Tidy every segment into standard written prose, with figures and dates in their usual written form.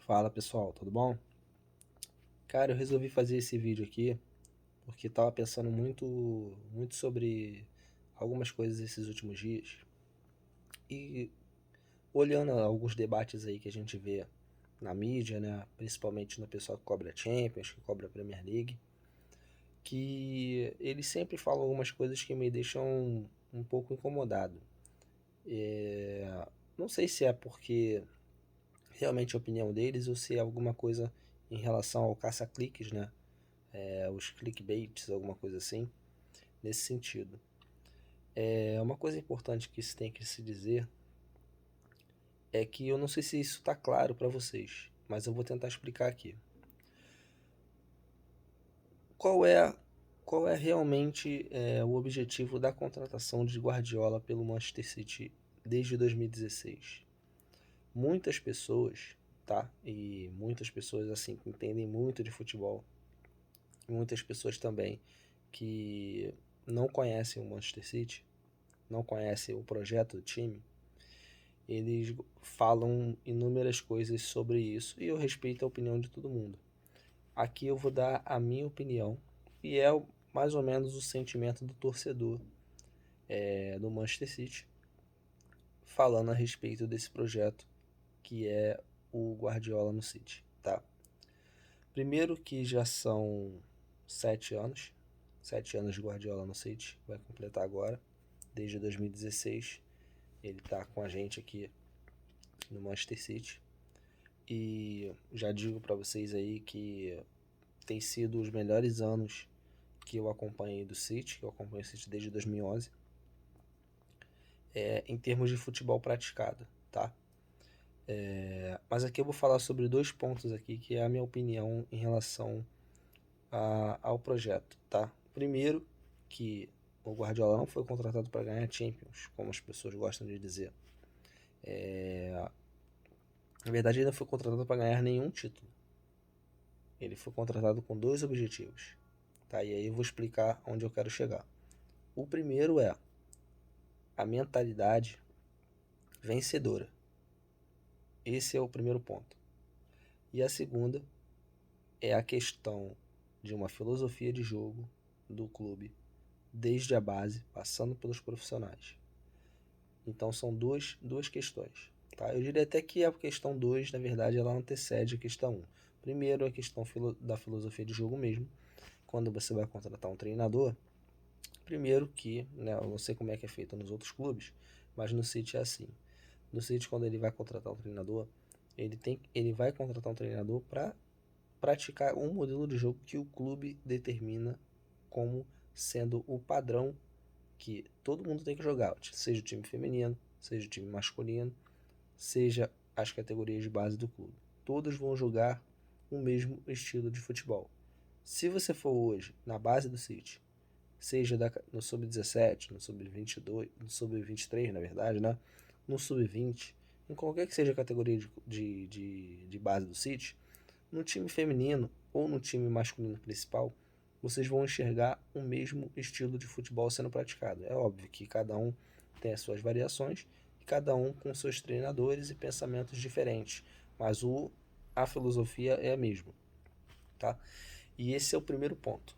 Fala pessoal, tudo bom? Cara, eu resolvi fazer esse vídeo aqui porque tava pensando muito sobre algumas coisas esses últimos dias e olhando alguns debates aí que a gente vê na mídia, né, principalmente no pessoal que cobra Champions, que cobra Premier League, que eles sempre falam algumas coisas que me deixam um pouco incomodado. Não sei se é porque realmente é a opinião deles ou se é alguma coisa em relação ao caça-cliques, né? Os clickbaits, alguma coisa assim, nesse sentido. Uma coisa importante que se tem que se dizer é que eu não sei se isso está claro para vocês, mas eu vou tentar explicar aqui. Qual é, qual é realmente o objetivo da contratação de Guardiola pelo Manchester City desde 2016? Muitas pessoas, tá? E muitas pessoas assim que entendem muito de futebol, muitas pessoas também que não conhecem o Manchester City, não conhecem o projeto do time, eles falam inúmeras coisas sobre isso e eu respeito a opinião de todo mundo. Aqui eu vou dar a minha opinião e é mais ou menos o sentimento do torcedor do Manchester City falando a respeito desse projeto que é o Guardiola no City, tá? Primeiro que já são 7 anos, 7 anos de Guardiola no City, vai completar agora, desde 2016 ele tá com a gente aqui no Manchester City. E já digo para vocês aí que tem sido os melhores anos que eu acompanhei do City, que eu acompanho o City desde 2011, em termos de futebol praticado, tá? Mas aqui eu vou falar sobre dois pontos aqui, que é a minha opinião em relação ao projeto, tá? Primeiro, que o Guardiola não foi contratado para ganhar Champions, como as pessoas gostam de dizer. Na verdade, ele não foi contratado para ganhar nenhum título. Ele foi contratado com dois objetivos, tá? E aí eu vou explicar onde eu quero chegar. O primeiro é a mentalidade vencedora. Esse é o primeiro ponto. E a segunda é a questão de uma filosofia de jogo do clube, desde a base, passando pelos profissionais. Então são duas questões. Tá? Eu diria até que a questão 2, na verdade, ela antecede a questão 1. Primeiro, a questão da filosofia de jogo mesmo. Quando você vai contratar um treinador, primeiro que, né, eu não sei como é que é feito nos outros clubes, mas no City é assim. No City, quando ele vai contratar um treinador, ele vai contratar um treinador para praticar um modelo de jogo que o clube determina como sendo o padrão que todo mundo tem que jogar, seja o time feminino, seja o time masculino, seja as categorias de base do clube. Todos vão jogar o mesmo estilo de futebol. Se você for hoje na base do City, seja no sub-17, no sub-22, no sub-23, na verdade, né? No sub-20, em qualquer que seja a categoria de base do City, no time feminino ou no time masculino principal, vocês vão enxergar o mesmo estilo de futebol sendo praticado. É óbvio que cada um tem as suas variações, e cada um com seus treinadores e pensamentos diferentes, mas a filosofia é a mesma, tá? E esse é o primeiro ponto.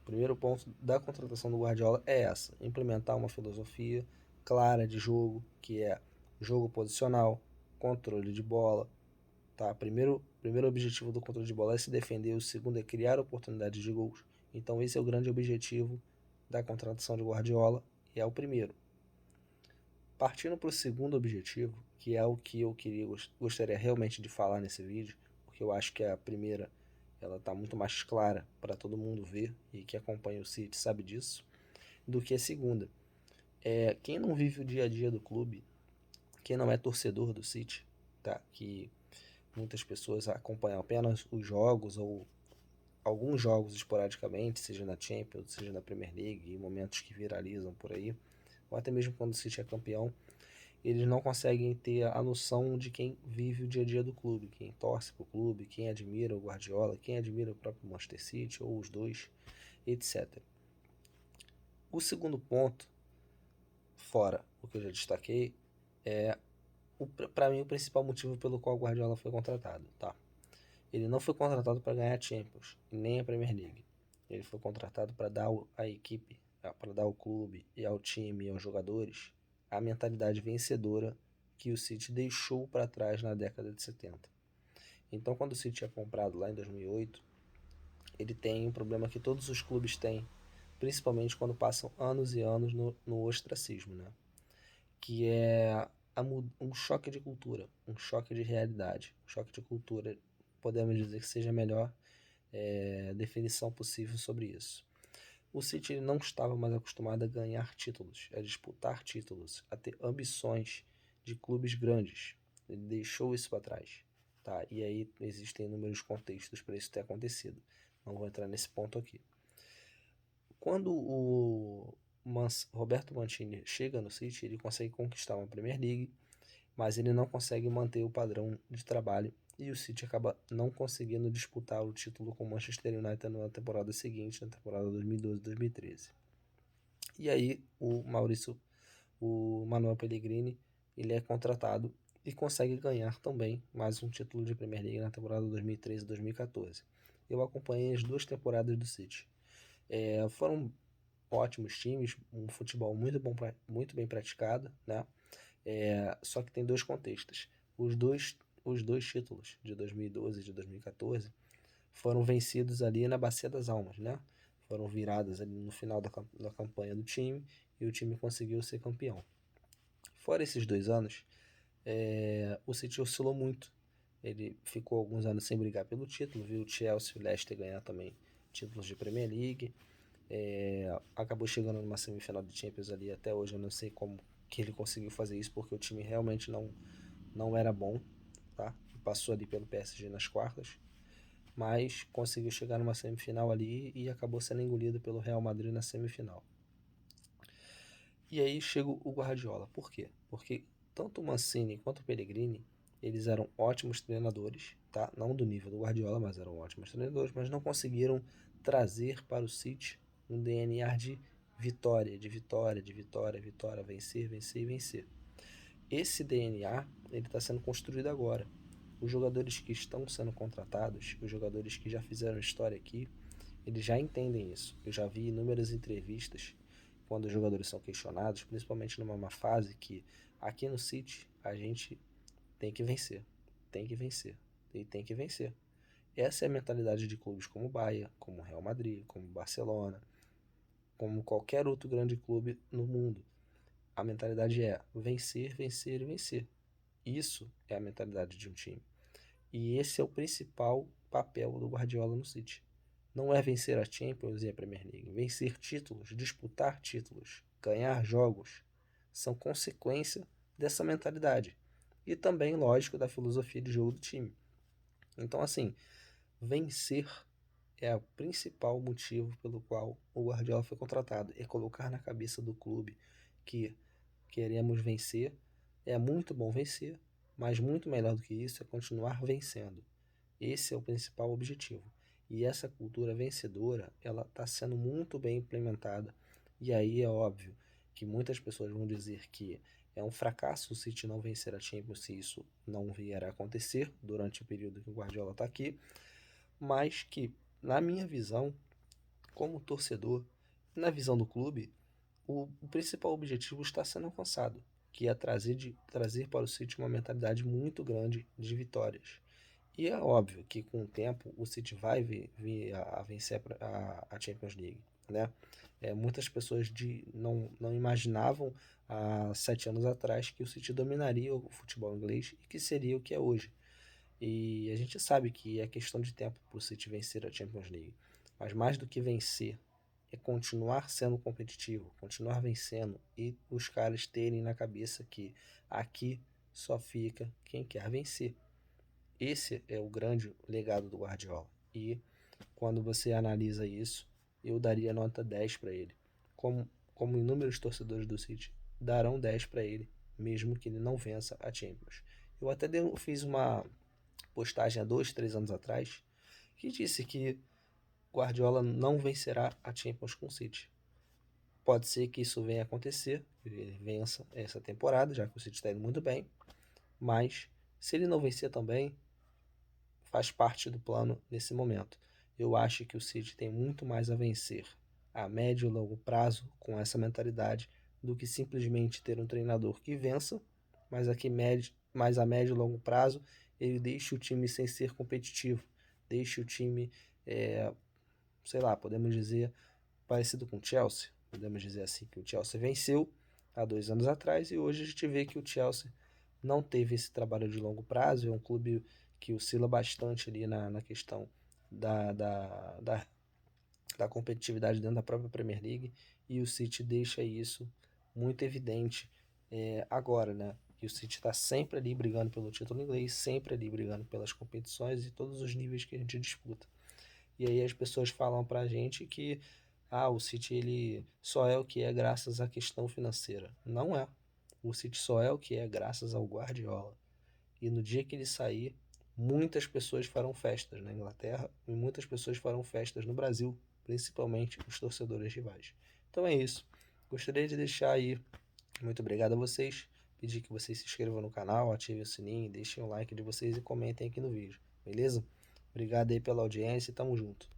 O primeiro ponto da contratação do Guardiola é essa: implementar uma filosofia clara de jogo, que é jogo posicional, controle de bola. Tá? Primeiro objetivo do controle de bola é se defender, o segundo é criar oportunidades de gols. Então esse é o grande objetivo da contratação de Guardiola e é o primeiro. Partindo para o segundo objetivo, que é o que eu gostaria realmente de falar nesse vídeo, porque eu acho que a primeira ela está muito mais clara para todo mundo ver e que acompanha o City sabe disso, do que a segunda. Quem não vive o dia a dia do clube, quem não é torcedor do City, tá? Que muitas pessoas acompanham apenas os jogos ou alguns jogos esporadicamente, seja na Champions, seja na Premier League, em momentos que viralizam por aí, ou até mesmo quando o City é campeão, eles não conseguem ter a noção de quem vive o dia a dia do clube, quem torce para o clube, quem admira o Guardiola, quem admira o próprio Manchester City, ou os dois, etc. O segundo ponto, fora o que eu já destaquei, é para mim, o principal motivo pelo qual o Guardiola foi contratado, tá? Ele não foi contratado para ganhar a Champions, nem a Premier League. Ele foi contratado para dar à equipe, para dar ao clube e ao time e aos jogadores a mentalidade vencedora que o City deixou para trás na década de 70. Então, quando o City é comprado lá em 2008, ele tem um problema que todos os clubes têm, principalmente quando passam anos e anos no ostracismo, né? Que é um choque de cultura, um choque de realidade, um choque de cultura, podemos dizer que seja a melhor definição possível sobre isso. O City não estava mais acostumado a ganhar títulos, a disputar títulos, a ter ambições de clubes grandes. Ele deixou isso para trás. Tá? E aí existem inúmeros contextos para isso ter acontecido. Não vou entrar nesse ponto aqui. Quando o Roberto Mancini chega no City, ele consegue conquistar uma Premier League, mas ele não consegue manter o padrão de trabalho e o City acaba não conseguindo disputar o título com o Manchester United na temporada seguinte, na temporada 2012-2013. E aí o Manuel Pellegrini, ele é contratado e consegue ganhar também mais um título de Premier League na temporada 2013-2014. Eu acompanhei as 2 temporadas do City. Foram ótimos times, um futebol muito bem praticado, né? Só que tem 2 contextos. Os dois títulos de 2012 e de 2014 foram vencidos ali na Bacia das Almas, né? Foram viradas ali no final da campanha do time e o time conseguiu ser campeão. Fora esses 2 anos, o City oscilou muito. Ele ficou alguns anos sem brigar pelo título, viu o Chelsea e o Leicester ganhar também títulos de Premier League. Acabou chegando numa semifinal de Champions ali, até hoje eu não sei como que ele conseguiu fazer isso, porque o time realmente não era bom, tá? Passou ali pelo PSG nas quartas, mas conseguiu chegar numa semifinal ali e acabou sendo engolido pelo Real Madrid na semifinal. E aí chega o Guardiola. Por quê? Porque tanto o Mancini quanto o Pellegrini, eles eram ótimos treinadores, tá? Não do nível do Guardiola, mas eram ótimos treinadores, mas não conseguiram trazer para o City um DNA de vitória, vencer, vencer e vencer. Esse DNA, ele está sendo construído agora. Os jogadores que estão sendo contratados, os jogadores que já fizeram história aqui, eles já entendem isso. Eu já vi inúmeras entrevistas quando os jogadores são questionados, principalmente numa fase que aqui no City a gente tem que vencer, tem que vencer e tem que vencer. Essa é a mentalidade de clubes como o Bayern, como o Real Madrid, como o Barcelona, como qualquer outro grande clube no mundo. A mentalidade é vencer, vencer e vencer. Isso é a mentalidade de um time. E esse é o principal papel do Guardiola no City. Não é vencer a Champions e a Premier League. Vencer títulos, disputar títulos, ganhar jogos são consequência dessa mentalidade. E também, lógico, da filosofia de jogo do time. Então, assim, vencer é o principal motivo pelo qual o Guardiola foi contratado. É colocar na cabeça do clube que queremos vencer. É muito bom vencer, mas muito melhor do que isso é continuar vencendo. Esse é o principal objetivo. E essa cultura vencedora, ela está sendo muito bem implementada. E aí é óbvio que muitas pessoas vão dizer que é um fracasso o City não vencer a Champions se isso não vier a acontecer durante o período que o Guardiola está aqui, mas que, na minha visão, como torcedor, na visão do clube, o principal objetivo está sendo alcançado, que é trazer para o City uma mentalidade muito grande de vitórias. E é óbvio que com o tempo o City vai vir a vencer a Champions League, né? Muitas pessoas não imaginavam há 7 anos atrás que o City dominaria o futebol inglês e que seria o que é hoje. E a gente sabe que é questão de tempo para o City vencer a Champions League. Mas mais do que vencer, é continuar sendo competitivo, continuar vencendo e os caras terem na cabeça que aqui só fica quem quer vencer. Esse é o grande legado do Guardiola. E quando você analisa isso, eu daria nota 10 para ele. Como inúmeros torcedores do City darão 10 para ele, mesmo que ele não vença a Champions. Eu até fiz uma postagem há 2, 3 anos atrás que disse que Guardiola não vencerá a Champions com o City. Pode ser que isso venha a acontecer, que ele vença essa temporada, já que o City está indo muito bem, Mas, se ele não vencer também, faz parte do plano nesse momento. Eu acho que o City tem muito mais a vencer a médio e longo prazo com essa mentalidade do que simplesmente ter um treinador que vença, mas a médio e longo prazo ele deixa o time sem ser competitivo, deixa o time, é, sei lá, podemos dizer, parecido com o Chelsea. Podemos dizer assim que o Chelsea venceu há 2 anos atrás e hoje a gente vê que o Chelsea não teve esse trabalho de longo prazo, é um clube que oscila bastante ali na questão da, da, da, da competitividade dentro da própria Premier League e o City deixa isso muito evidente agora, né? Que o City está sempre ali brigando pelo título inglês, sempre ali brigando pelas competições e todos os níveis que a gente disputa. E aí as pessoas falam pra gente que o City ele só é o que é graças à questão financeira. Não é. O City só é o que é graças ao Guardiola. E no dia que ele sair, muitas pessoas farão festas na Inglaterra e muitas pessoas farão festas no Brasil, principalmente os torcedores rivais. Então é isso. Gostaria de deixar aí muito obrigado a vocês. Pedir que vocês se inscrevam no canal, ativem o sininho, deixem o like de vocês e comentem aqui no vídeo. Beleza? Obrigado aí pela audiência e tamo junto.